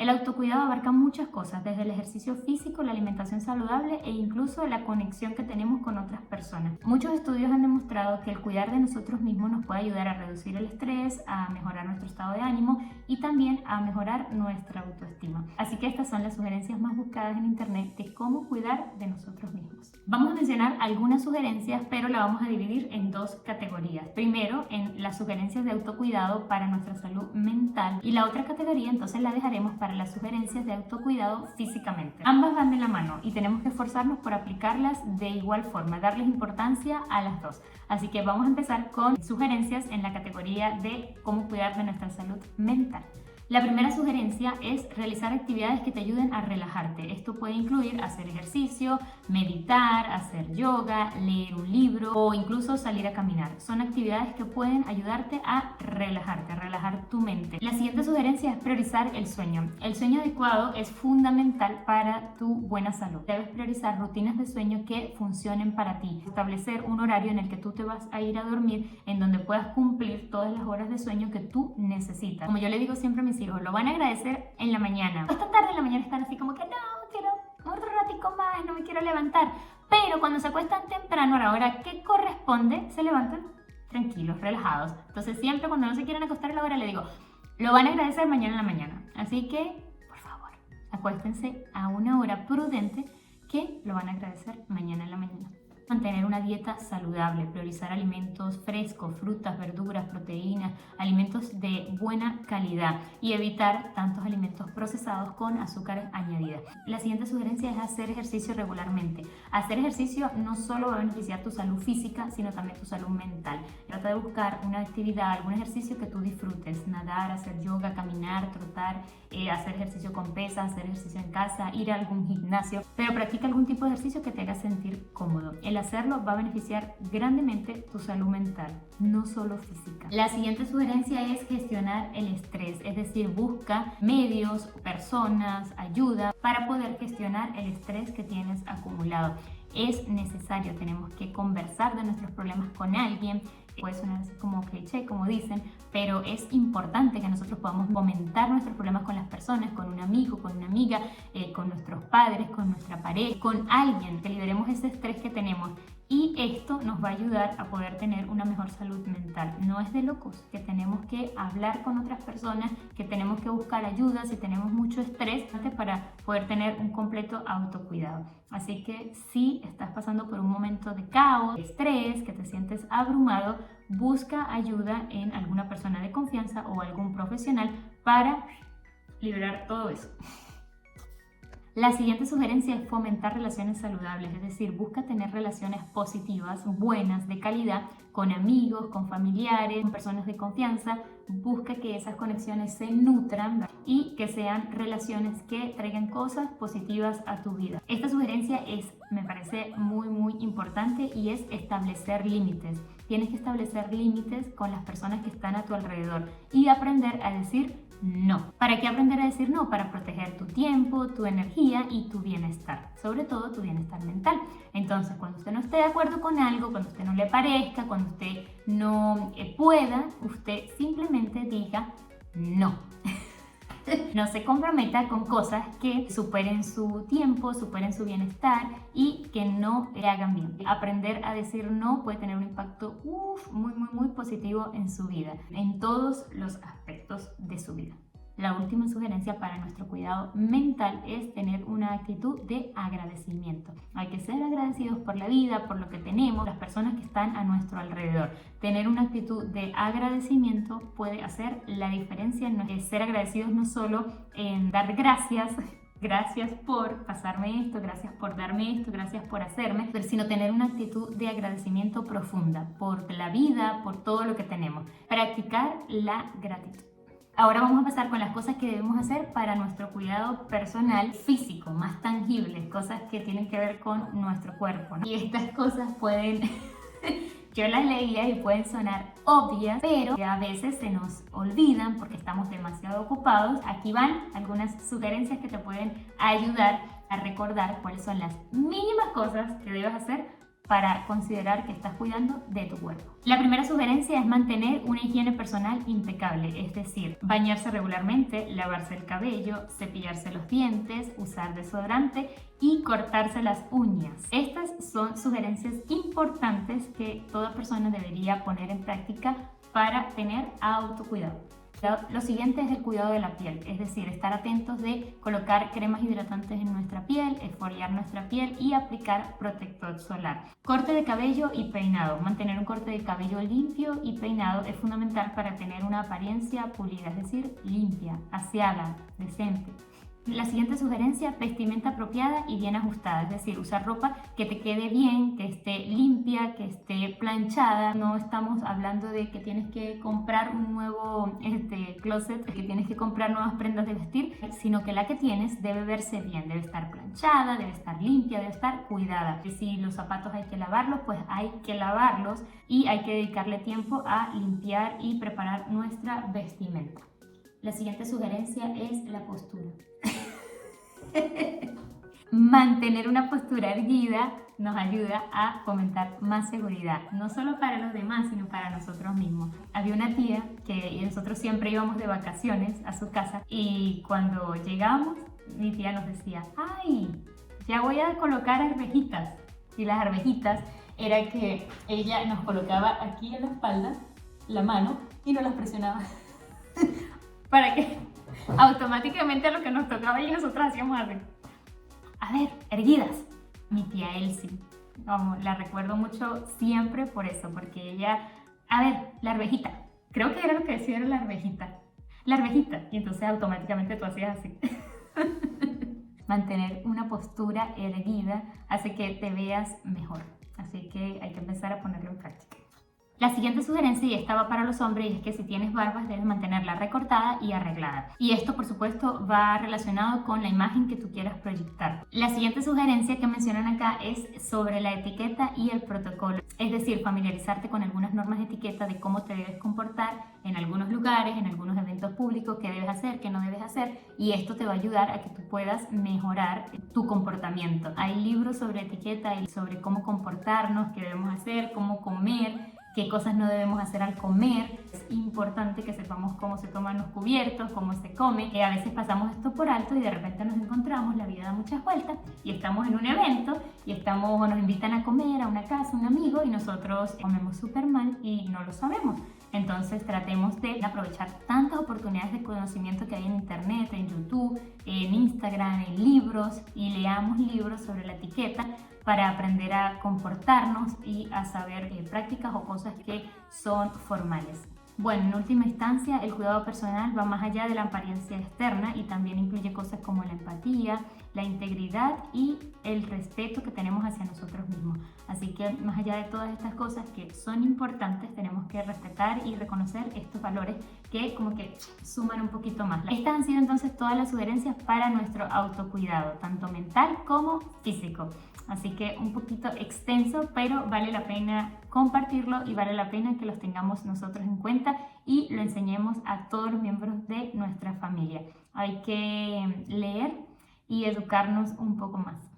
El autocuidado abarca muchas cosas, desde el ejercicio físico, la alimentación saludable e incluso la conexión que tenemos con otras personas. Muchos estudios han demostrado que el cuidar de nosotros mismos nos puede ayudar a reducir el estrés, a mejorar nuestro estado de ánimo y también a mejorar nuestra autoestima. Así que estas son las sugerencias más buscadas en internet de cómo cuidar de nosotros mismos. Vamos a mencionar algunas sugerencias, pero la vamos a dividir en dos categorías. Primero, en las sugerencias de autocuidado para nuestra salud mental, y la otra categoría entonces la dejaremos para las sugerencias de autocuidado físicamente. Ambas van de la mano y tenemos que esforzarnos por aplicarlas de igual forma, darles importancia a las dos. Así que vamos a empezar con sugerencias en la categoría de cómo cuidar de nuestra salud mental. La primera sugerencia es realizar actividades que te ayuden a relajarte. Esto puede incluir hacer ejercicio, meditar, hacer yoga, leer un libro o incluso salir a caminar. Son actividades que pueden ayudarte a relajarte, a relajar tu mente. La siguiente sugerencia es priorizar el sueño. El sueño adecuado es fundamental para tu buena salud. Debes priorizar rutinas de sueño que funcionen para ti. Establecer un horario en el que tú te vas a ir a dormir, en donde puedas cumplir todas las horas de sueño que tú necesitas. Como yo le digo siempre a mis hijos, lo van a agradecer en la mañana. Esta tarde en la mañana están así como que no, quiero otro ratico más, no me quiero levantar. Pero cuando se acuestan temprano, a la hora que corresponde, se levantan tranquilos, relajados. Entonces siempre cuando no se quieren acostar a la hora le digo, lo van a agradecer mañana en la mañana. Así que, por favor, acuéstense a una hora prudente que lo van a agradecer mañana en la mañana. Mantener una dieta saludable, priorizar alimentos frescos, frutas, verduras, proteínas, alimentos de buena calidad y evitar tantos alimentos procesados con azúcares añadidas. La siguiente sugerencia es hacer ejercicio regularmente. Hacer ejercicio no solo va a beneficiar tu salud física, sino también tu salud mental. Trata de buscar una actividad, algún ejercicio que tú disfrutes, nadar, hacer yoga, caminar, trotar, hacer ejercicio con pesas, hacer ejercicio en casa, ir a algún gimnasio, pero practica algún tipo de ejercicio que te haga sentir cómodo. El hacerlo va a beneficiar grandemente tu salud mental, no solo física. La siguiente sugerencia es gestionar el estrés, es decir, busca medios, personas, ayuda para poder gestionar el estrés que tienes acumulado. Es necesario, tenemos que conversar de nuestros problemas con alguien. Puede sonar así como cliché, como dicen, pero es importante que nosotros podamos comentar nuestros problemas con las personas, con un amigo, con una amiga, con nuestros padres, con nuestra pareja, con alguien, que liberemos ese estrés que tenemos. Y esto nos va a ayudar a poder tener una mejor salud mental. No es de locos que tenemos que hablar con otras personas, que tenemos que buscar ayuda si tenemos mucho estrés para poder tener un completo autocuidado. Así que si estás pasando por un momento de caos, de estrés, que te sientes abrumado, busca ayuda en alguna persona de confianza o algún profesional para liberar todo eso. La siguiente sugerencia es fomentar relaciones saludables, es decir, busca tener relaciones positivas, buenas, de calidad, con amigos, con familiares, con personas de confianza. Busca que esas conexiones se nutran y que sean relaciones que traigan cosas positivas a tu vida. Esta sugerencia me parece muy importante y es establecer límites. Tienes que establecer límites con las personas que están a tu alrededor y aprender a decir no. ¿Para qué aprender a decir no? Para proteger tu tiempo, tu energía y tu bienestar, sobre todo tu bienestar mental. Entonces, cuando usted no esté de acuerdo con algo, cuando usted no le parezca, cuando usted no pueda, usted simplemente diga no. No se comprometa con cosas que superen su tiempo, superen su bienestar y que no le hagan bien. Aprender a decir no puede tener un impacto muy positivo en su vida, en todos los aspectos de su vida. La última sugerencia para nuestro cuidado mental es tener una actitud de agradecimiento. Hay que ser agradecidos por la vida, por lo que tenemos, las personas que están a nuestro alrededor. Tener una actitud de agradecimiento puede hacer la diferencia. Ser agradecidos no solo en dar gracias, gracias por pasarme esto, gracias por darme esto, gracias por hacerme, sino tener una actitud de agradecimiento profunda por la vida, por todo lo que tenemos. Practicar la gratitud. Ahora vamos a pasar con las cosas que debemos hacer para nuestro cuidado personal físico, más tangibles, cosas que tienen que ver con nuestro cuerpo, ¿no? Y estas cosas pueden, yo las leía y pueden sonar obvias, pero a veces se nos olvidan porque estamos demasiado ocupados. Aquí van algunas sugerencias que te pueden ayudar a recordar cuáles son las mínimas cosas que debes hacer para considerar que estás cuidando de tu cuerpo. La primera sugerencia es mantener una higiene personal impecable, es decir, bañarse regularmente, lavarse el cabello, cepillarse los dientes, usar desodorante y cortarse las uñas. Estas son sugerencias importantes que toda persona debería poner en práctica para tener autocuidado. Lo siguiente es el cuidado de la piel, es decir, estar atentos de colocar cremas hidratantes en nuestra piel, exfoliar nuestra piel y aplicar protector solar. Corte de cabello y peinado. Mantener un corte de cabello limpio y peinado es fundamental para tener una apariencia pulida, es decir, limpia, aseada, decente. La siguiente sugerencia, vestimenta apropiada y bien ajustada, es decir, usar ropa que te quede bien, que esté limpia, que esté planchada. No estamos hablando de que tienes que comprar un nuevo closet, que tienes que comprar nuevas prendas de vestir, sino que la que tienes debe verse bien, debe estar planchada, debe estar limpia, debe estar cuidada. Si los zapatos hay que lavarlos, pues hay que lavarlos y hay que dedicarle tiempo a limpiar y preparar nuestra vestimenta. La siguiente sugerencia es la postura. Mantener una postura erguida nos ayuda a fomentar más seguridad, no solo para los demás, sino para nosotros mismos. Había una tía que nosotros siempre íbamos de vacaciones a su casa y cuando llegábamos, mi tía nos decía, ¡ay! Ya voy a colocar arvejitas. Y las arvejitas era que ella nos colocaba aquí en la espalda, la mano, y nos las presionaba. Para que automáticamente lo que nos tocaba y nosotros hacíamos así. A ver, erguidas. Mi tía Elsie, la recuerdo mucho siempre por eso, porque ella, a ver, la arvejita. Creo que era lo que decía, era la arvejita. La arvejita. Y entonces automáticamente tú hacías así. Mantener una postura erguida hace que te veas mejor. Así que hay que empezar a ponerlo en práctica. La siguiente sugerencia, y esta va para los hombres, es que si tienes barbas debes mantenerla recortada y arreglada. Y esto, por supuesto, va relacionado con la imagen que tú quieras proyectar. La siguiente sugerencia que mencionan acá es sobre la etiqueta y el protocolo. Es decir, familiarizarte con algunas normas de etiqueta de cómo te debes comportar en algunos lugares, en algunos eventos públicos, qué debes hacer, qué no debes hacer. Y esto te va a ayudar a que tú puedas mejorar tu comportamiento. Hay libros sobre etiqueta y sobre cómo comportarnos, qué debemos hacer, cómo comer, qué cosas no debemos hacer al comer. Es importante que sepamos cómo se toman los cubiertos, cómo se come. A veces pasamos esto por alto y de repente nos encontramos, la vida da muchas vueltas y estamos en un evento y o nos invitan a comer a una casa, un amigo, y nosotros comemos súper mal y no lo sabemos. Entonces tratemos de aprovechar tantas oportunidades de conocimiento que hay en internet, en YouTube, en Instagram, en libros, y leamos libros sobre la etiqueta para aprender a comportarnos y a saber prácticas o cosas que son formales. Bueno, en última instancia, el cuidado personal va más allá de la apariencia externa y también incluye cosas como la empatía, la integridad y el respeto que tenemos hacia nosotros mismos. Así que más allá de todas estas cosas que son importantes, tenemos que respetar y reconocer estos valores que como que suman un poquito más. Estas han sido entonces todas las sugerencias para nuestro autocuidado, tanto mental como físico. Así que un poquito extenso, pero vale la pena compartirlo y vale la pena que los tengamos nosotros en cuenta y lo enseñemos a todos los miembros de nuestra familia. Hay que leer y educarnos un poco más.